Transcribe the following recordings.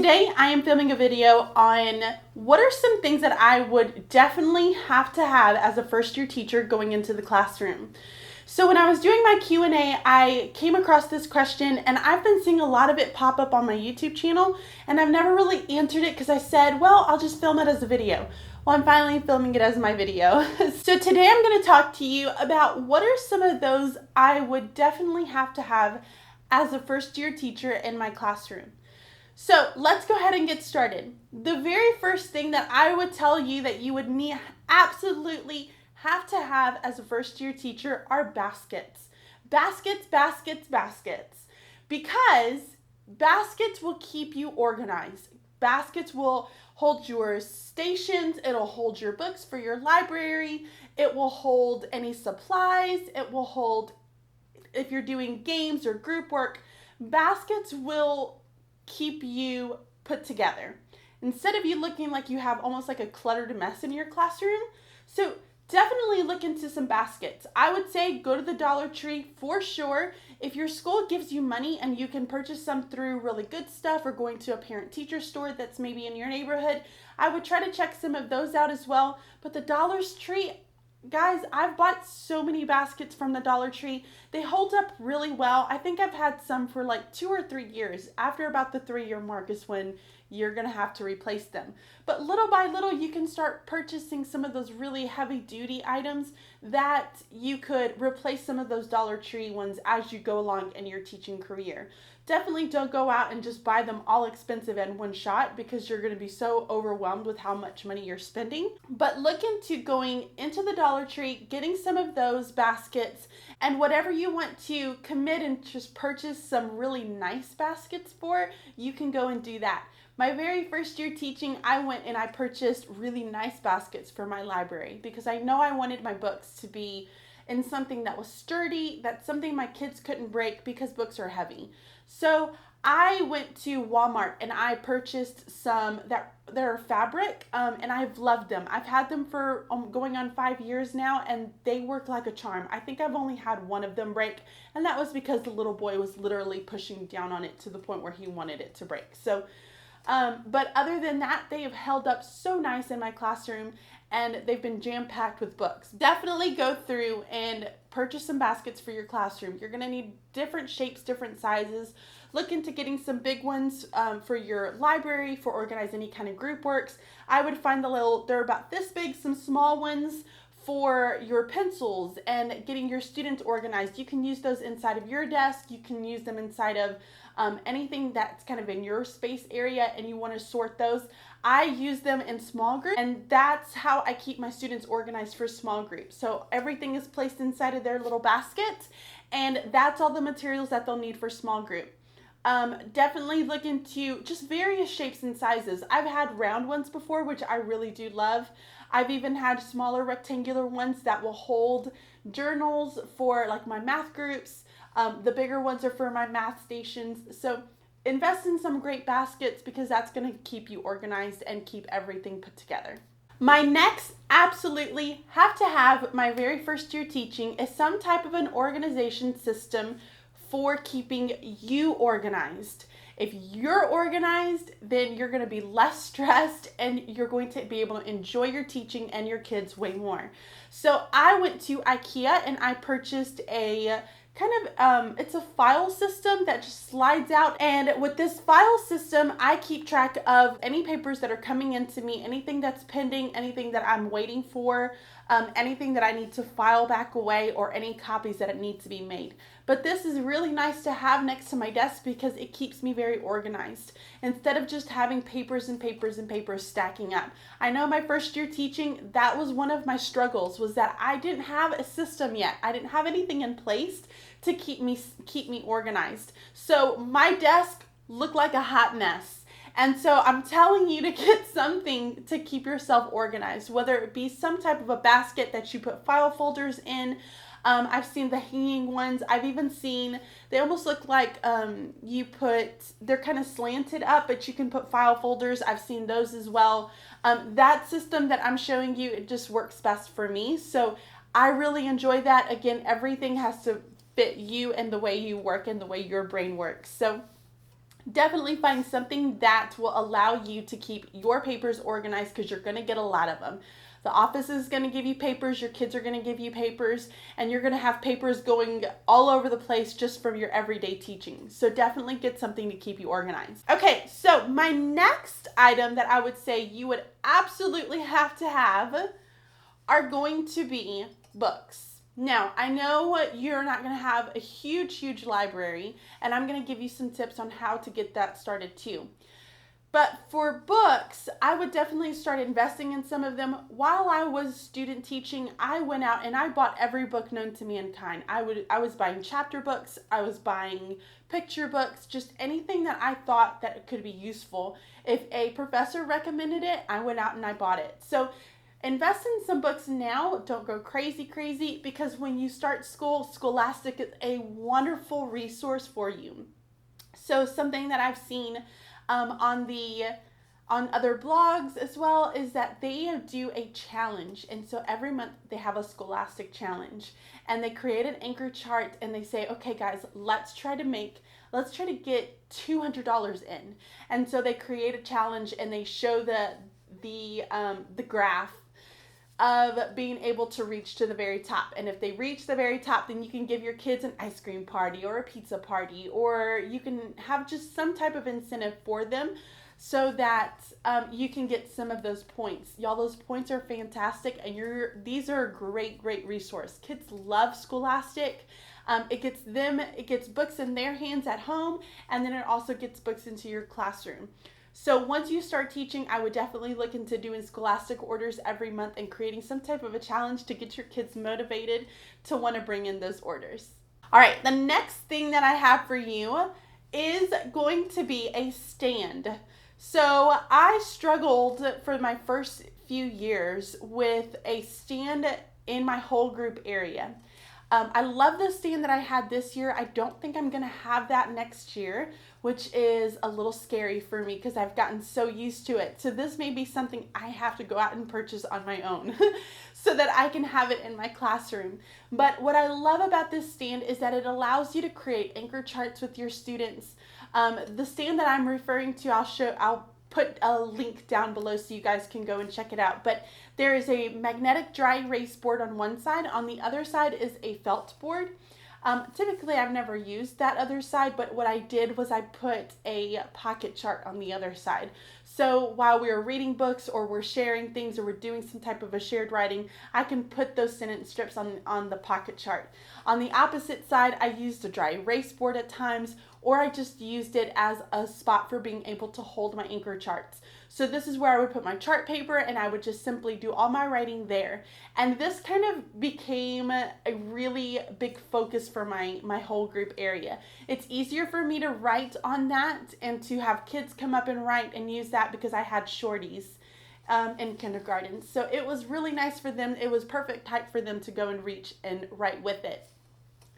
Today I am filming a video on what are some things that I would definitely have to have as a first year teacher going into the classroom. So when I was doing my Q&A, I came across this question and I've been seeing a lot of it pop up on my YouTube channel, and I've never really answered it because I said, well, I'll just film it as a video. Well, I'm finally filming it as my video. So today I'm going to talk to you about what are some of those I would definitely have to have as a first year teacher in my classroom. So let's go ahead and get started. The very first thing that I would tell you that you would absolutely have to have as a first year teacher are baskets. Baskets, baskets, baskets. Because baskets will keep you organized. Baskets will hold your stations, it'll hold your books for your library, it will hold any supplies, it will hold if you're doing games or group work. Baskets will keep you put together instead of you looking like you have almost like a cluttered mess in your classroom. So definitely look into some baskets. I would say go to the Dollar Tree for sure. If your school gives you money and you can purchase some through Really Good Stuff or going to a parent-teacher store that's maybe in your neighborhood, I would try to check some of those out as well. But the Dollar Tree, guys, I've bought so many baskets from the Dollar Tree. They hold up really well. I think I've had some for like 2 or 3 years. After about the 3-year mark is when you're going to have to replace them. But little by little, you can start purchasing some of those really heavy duty items that you could replace some of those Dollar Tree ones as you go along in your teaching career. Definitely don't go out and just buy them all expensive in one shot because you're going to be so overwhelmed with how much money you're spending. But look into going into the Dollar Tree, getting some of those baskets, and whatever you want to commit and just purchase some really nice baskets for, you can go and do that. My very first year teaching, I went and I purchased really nice baskets for my library because I know I wanted my books to be in something that was sturdy, that's something my kids couldn't break because books are heavy. So I went to Walmart and I purchased some that are fabric, and I've loved them. I've had them for going on 5 years now, and they work like a charm. I think I've only had one of them break, and that was because the little boy was literally pushing down on it to the point where he wanted it to break. So but other than that, they have held up so nice in my classroom, and they've been jam-packed with books. Definitely go through and purchase some baskets for your classroom. You're going to need different shapes, different sizes. Look into getting some big ones for your library for organize any kind of group works. I would find they're about this big, some small ones for your pencils and getting your students organized. You can use those inside of your desk. You can use them inside of anything that's kind of in your space area and you want to sort those. I use them in small groups, and that's how I keep my students organized for small groups. So everything is placed inside of their little baskets, and that's all the materials that they'll need for small group. Definitely look into just various shapes and sizes. I've had round ones before, which I really do love. I've even had smaller rectangular ones that will hold journals for like my math groups. The bigger ones are for my math stations. So invest in some great baskets because that's going to keep you organized and keep everything put together. My next absolutely have to have my very first year teaching is some type of an organization system for keeping you organized. If you're organized, then you're going to be less stressed and you're going to be able to enjoy your teaching and your kids way more. So I went to IKEA and I purchased a it's a file system that just slides out, and with this file system I keep track of any papers that are coming into me, anything that's pending, anything that I'm waiting for, anything that I need to file back away, or any copies that it needs to be made. But this is really nice to have next to my desk because it keeps me very organized instead of just having papers and papers and papers stacking up. I know my first year teaching, that was one of my struggles, was that I didn't have a system yet. I didn't have anything in place to keep me organized. So my desk looked like a hot mess. And so I'm telling you to get something to keep yourself organized, whether it be some type of a basket that you put file folders in. I've seen the hanging ones. I've even seen, they almost look like they're kind of slanted up, but you can put file folders. I've seen those as well. That system that I'm showing you, it just works best for me. So I really enjoy that. Again, everything has to fit you and the way you work and the way your brain works. So Definitely find something that will allow you to keep your papers organized, because you're going to get a lot of them. The office is going to give you papers, your kids are going to give you papers, and you're going to have papers going all over the place just from your everyday teaching. So definitely get something to keep you organized. Okay, so my next item that I would say you would absolutely have to have are going to be books. Now, I know you're not going to have a huge library, and I'm going to give you some tips on how to get that started too. But for books, I would definitely start investing in some of them. While I was student teaching, I went out and I bought every book known to mankind. I was buying chapter books, I was buying picture books, just anything that I thought that could be useful. If a professor recommended it, I went out and I bought it. So invest in some books now. Don't go crazy, because when you start school, Scholastic is a wonderful resource for you. So something that I've seen on other blogs as well is that they do a challenge, and so every month they have a Scholastic challenge, and they create an anchor chart, and they say, okay guys, let's try to get $200 in. And so they create a challenge, and they show the graph of being able to reach to the very top. And if they reach the very top, then you can give your kids an ice cream party or a pizza party, or you can have just some type of incentive for them so that you can get some of those points. Y'all, those points are fantastic, and these are a great resource. Kids love Scholastic. It gets books in their hands at home, and then it also gets books into your classroom. So once you start teaching, I would definitely look into doing Scholastic orders every month and creating some type of a challenge to get your kids motivated to want to bring in those orders. All right, the next thing that I have for you is going to be a stand. So I struggled for my first few years with a stand in my whole group area. I love the stand that I had this year. I don't think I'm going to have that next year, which is a little scary for me because I've gotten so used to it. So this may be something I have to go out and purchase on my own so that I can have it in my classroom. But what I love about this stand is that it allows you to create anchor charts with your students. The stand that I'm referring to, I'll put a link down below so you guys can go and check it out. But there is a magnetic dry erase board on one side. On the other side is a felt board. Typically, I've never used that other side, but what I did was I put a pocket chart on the other side. So while we're reading books or we're sharing things or we're doing some type of a shared writing, I can put those sentence strips on the pocket chart. On the opposite side, I used a dry erase board at times, or I just used it as a spot for being able to hold my anchor charts. So this is where I would put my chart paper and I would just simply do all my writing there. And this kind of became a really big focus for my whole group area. It's easier for me to write on that and to have kids come up and write and use that because I had shorties in kindergarten. So it was really nice for them. It was perfect height for them to go and reach and write with it.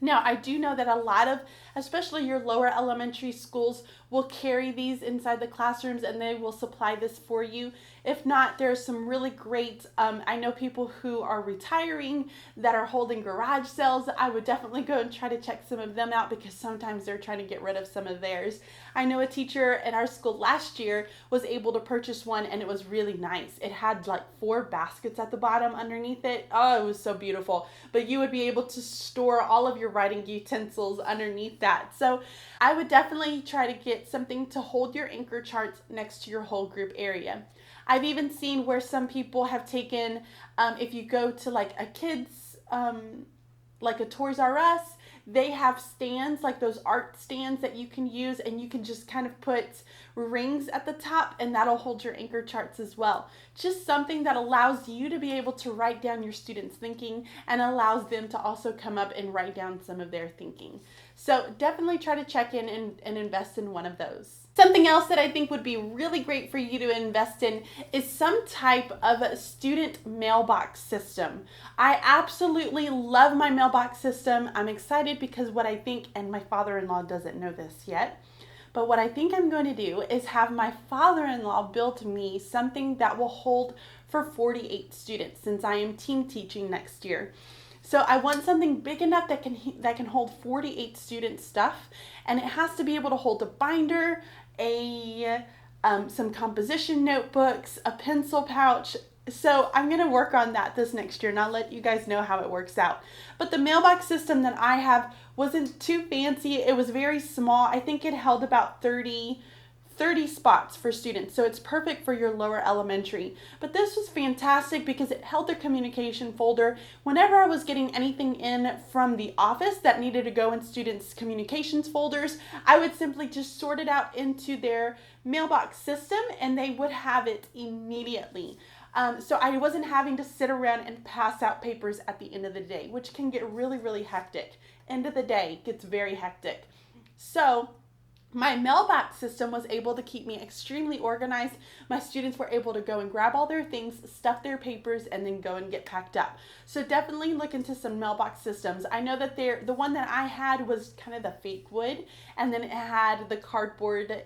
Now, I do know that a lot of, especially your lower elementary schools, will carry these inside the classrooms and they will supply this for you. If not, there's some really great, I know people who are retiring that are holding garage sales. I would definitely go and try to check some of them out because sometimes they're trying to get rid of some of theirs. I know a teacher at our school last year was able to purchase one and it was really nice. It had like 4 baskets at the bottom underneath it. Oh, it was so beautiful. But you would be able to store all of your writing utensils underneath that. So I would definitely try to get something to hold your anchor charts next to your whole group area. I've even seen where some people have taken, if you go to like a kids, like a Toys R Us, they have stands, like those art stands that you can use, and you can just kind of put rings at the top and that'll hold your anchor charts as well. Just something that allows you to be able to write down your students' thinking and allows them to also come up and write down some of their thinking. So definitely try to check in and invest in one of those. Something else that I think would be really great for you to invest in is some type of a student mailbox system. I absolutely love my mailbox system. I'm excited because what I think, and my father-in-law doesn't know this yet, but what I think I'm going to do is have my father-in-law build me something that will hold for 48 students since I am team teaching next year. So I want something big enough that can hold 48 students' stuff, and it has to be able to hold a binder, some composition notebooks, a pencil pouch. So I'm going to work on that this next year, and I'll let you guys know how it works out. But the mailbox system that I have wasn't too fancy. It was very small. I think it held about 30 spots for students, so it's perfect for your lower elementary. But this was fantastic because it held their communication folder. Whenever I was getting anything in from the office that needed to go in students' communications folders, I would simply just sort it out into their mailbox system, and they would have it immediately. So I wasn't having to sit around and pass out papers at the end of the day, which can get really, really hectic. End of the day gets very hectic. So my mailbox system was able to keep me extremely organized. My students were able to go and grab all their things, stuff their papers, and then go and get packed up. So definitely look into some mailbox systems. I know that the one that I had was kind of the fake wood, and then it had the cardboard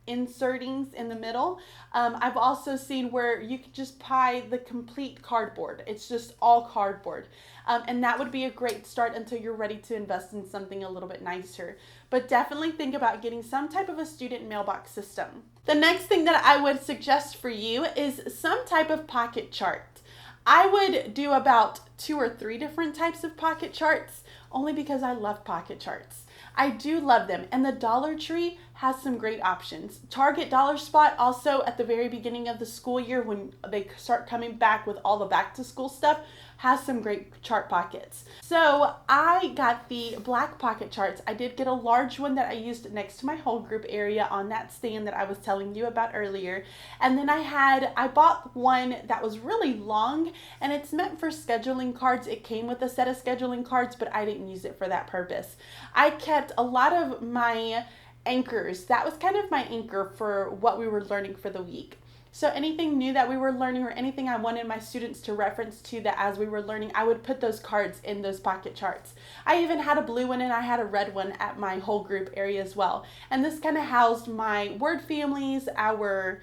insertings in the middle. I've also seen where you could just buy the complete cardboard. It's just all cardboard. And that would be a great start until you're ready to invest in something a little bit nicer. But definitely think about getting some type of a student mailbox system. The next thing that I would suggest for you is some type of pocket chart. I would do about 2 or 3 different types of pocket charts, only because I love pocket charts. I do love them, and the Dollar Tree has some great options. Target Dollar Spot also at the very beginning of the school year when they start coming back with all the back to school stuff has some great chart pockets. So I got the black pocket charts. I did get a large one that I used next to my whole group area on that stand that I was telling you about earlier. And then I bought one that was really long, and it's meant for scheduling cards. It came with a set of scheduling cards, but I didn't use it for that purpose. I kept a lot of my anchors. That was kind of my anchor for what we were learning for the week. So anything new that we were learning or anything I wanted my students to reference to that as we were learning, I would put those cards in those pocket charts. I even had a blue one and I had a red one at my whole group area as well. And this kind of housed my word families, our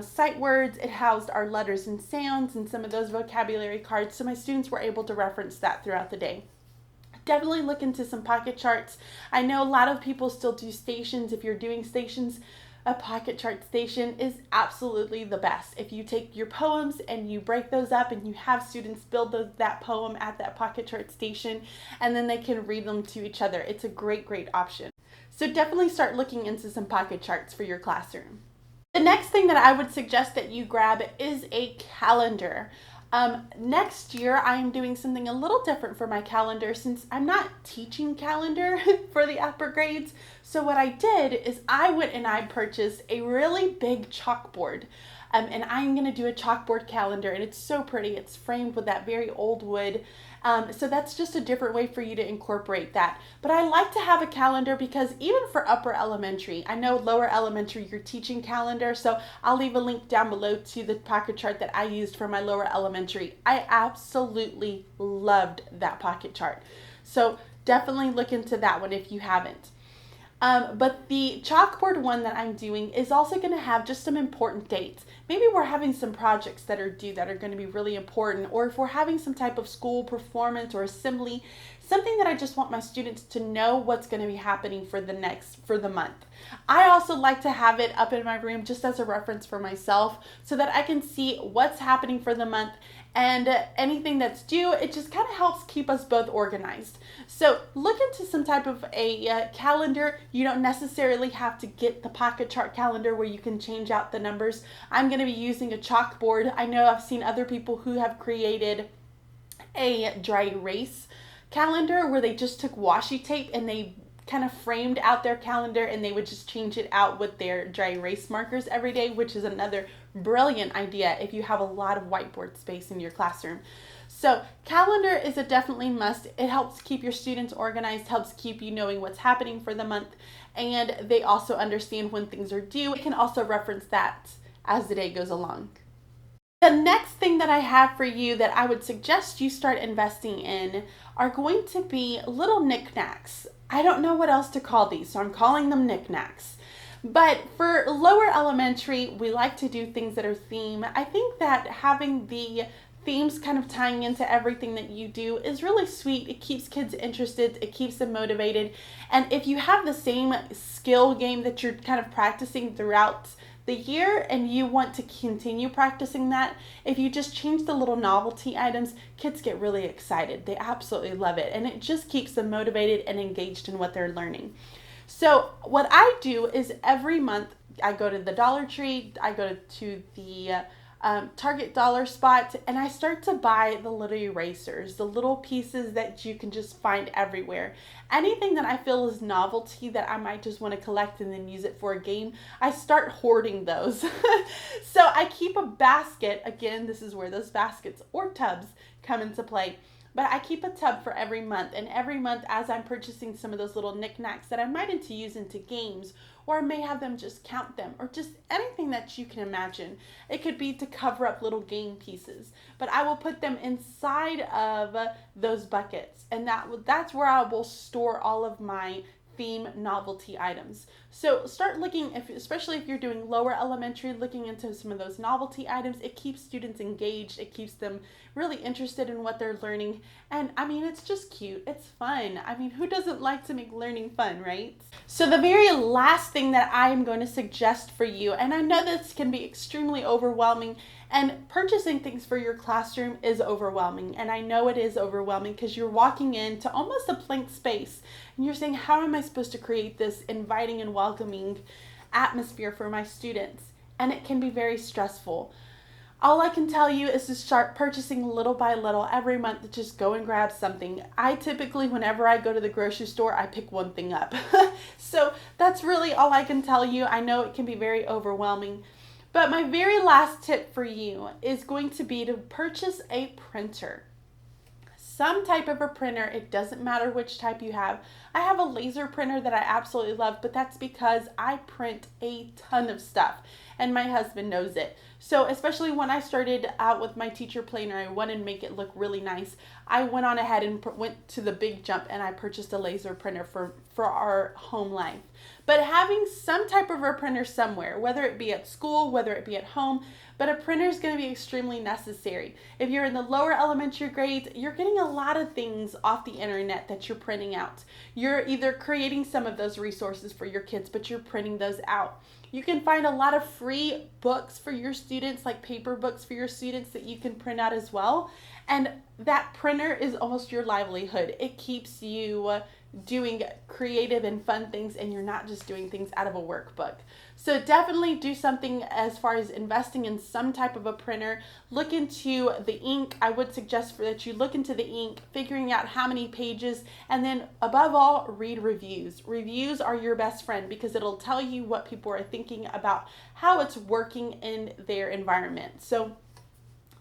sight words. It housed our letters and sounds and some of those vocabulary cards. So my students were able to reference that throughout the day. Definitely look into some pocket charts. I know a lot of people still do stations. If you're doing stations, a pocket chart station is absolutely the best. If you take your poems and you break those up and you have students build that poem at that pocket chart station, and then they can read them to each other, it's a great, great option. So definitely start looking into some pocket charts for your classroom. The next thing that I would suggest that you grab is a calendar. Next year, I'm doing something a little different for my calendar since I'm not teaching calendar for the upper grades. So what I did is I went and I purchased a really big chalkboard. And I'm going to do a chalkboard calendar, and it's so pretty. It's framed with that very old wood. So that's just a different way for you to incorporate that. But I like to have a calendar because even for upper elementary, I know lower elementary you're teaching calendar, so I'll leave a link down below to the pocket chart that I used for my lower elementary. I absolutely loved that pocket chart. So definitely look into that one if you haven't. But the chalkboard one that I'm doing is also going to have just some important dates. Maybe we're having some projects that are due that are going to be really important, or if we're having some type of school performance or assembly, something that I just want my students to know what's going to be happening for the month. I also like to have it up in my room just as a reference for myself so that I can see what's happening for the month and anything that's due. It just kind of helps keep us both organized. So look into some type of a calendar. You don't necessarily have to get the pocket chart calendar where you can change out the numbers. I'm going to be using a chalkboard. I know I've seen other people who have created a dry erase calendar where they just took washi tape and they kind of framed out their calendar and they would just change it out with their dry erase markers every day, which is another brilliant idea if you have a lot of whiteboard space in your classroom. So calendar is a definitely must. It helps keep your students organized, helps keep you knowing what's happening for the month, and they also understand when things are due. It can also reference that as the day goes along. The next thing that I have for you that I would suggest you start investing in are going to be little knickknacks. I don't know what else to call these, so I'm calling them knickknacks. But for lower elementary, we like to do things that are theme. I think that having the themes kind of tying into everything that you do is really sweet. It keeps kids interested, it keeps them motivated. And if you have the same skill game that you're kind of practicing throughout the year and you want to continue practicing that, if you just change the little novelty items, kids get really excited. They absolutely love it, and it just keeps them motivated and engaged in what they're learning. So what I do is every month I go to the Dollar Tree, I go to the Target dollar spot, and I start to buy the little erasers, the little pieces that you can just find everywhere. Anything that I feel is novelty that I might just want to collect and then use it for a game, I start hoarding those. So I keep a basket. Again, this is where those baskets or tubs come into play. But I keep a tub for every month, and every month as I'm purchasing some of those little knickknacks that I might use into games, or I may have them just count them, or just anything that you can imagine. It could be to cover up little game pieces, but I will put them inside of those buckets, and that's where I will store all of my theme novelty items. So start looking, especially if you're doing lower elementary, looking into some of those novelty items. It keeps students engaged. It keeps them really interested in what they're learning. And I mean, it's just cute. It's fun. I mean, who doesn't like to make learning fun, right? So the very last thing that I am going to suggest for you, and I know this can be extremely overwhelming, and purchasing things for your classroom is overwhelming. And I know it is overwhelming because you're walking into almost a blank space and you're saying, how am I supposed to create this inviting and welcoming atmosphere for my students? And it can be very stressful. All I can tell you is to start purchasing little by little every month. Just go and grab something. I typically, whenever I go to the grocery store, I pick one thing up. So that's really all I can tell you. I know it can be very overwhelming. But my very last tip for you is going to be to purchase a printer. Some type of a printer. It doesn't matter which type you have. I have a laser printer that I absolutely love, but that's because I print a ton of stuff, and my husband knows it. So especially when I started out with my teacher planner, I wanted to make it look really nice. I went on ahead and went to the big jump, and I purchased a laser printer for our home life. But having some type of a printer somewhere, whether it be at school, whether it be at home, but a printer is going to be extremely necessary. If you're in the lower elementary grades, you're getting a lot of things off the internet that you're printing out. You're either creating some of those resources for your kids, but you're printing those out. You can find a lot of free books for your students, like paper books for your students that you can print out as well. And that printer is almost your livelihood. It keeps you doing creative and fun things, and you're not just doing things out of a workbook. So definitely do something as far as investing in some type of a printer. Look into the ink. I would suggest that you look into the ink, figuring out how many pages, and then above all, read reviews. Reviews are your best friend because it'll tell you what people are thinking about how it's working in their environment. So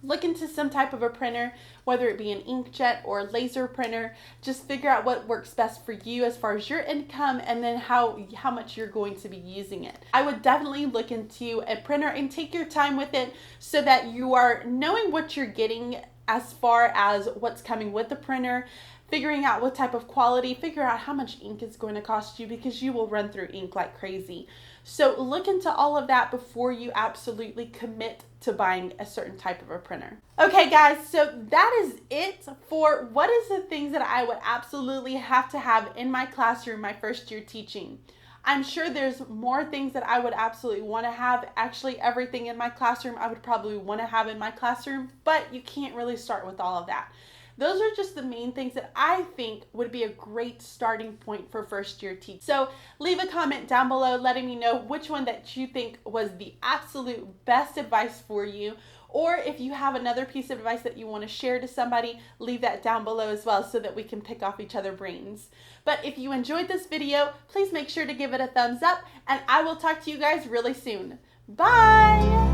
look into some type of a printer, whether it be an inkjet or a laser printer. Just figure out what works best for you as far as your income, and then how much you're going to be using it. I would definitely look into a printer and take your time with it so that you are knowing what you're getting as far as what's coming with the printer, figuring out what type of quality, figure out how much ink is going to cost you, because you will run through ink like crazy. So look into all of that before you absolutely commit to buying a certain type of a printer. Okay guys, so that is it for what is the things that I would absolutely have to have in my classroom my first year teaching. I'm sure there's more things that I would absolutely want to have. Actually, everything in my classroom I would probably want to have in my classroom, but you can't really start with all of that. Those are just the main things that I think would be a great starting point for first year teaching. So leave a comment down below letting me know which one that you think was the absolute best advice for you. Or if you have another piece of advice that you want to share to somebody, leave that down below as well so that we can pick off each other's brains. But if you enjoyed this video, please make sure to give it a thumbs up, and I will talk to you guys really soon. Bye!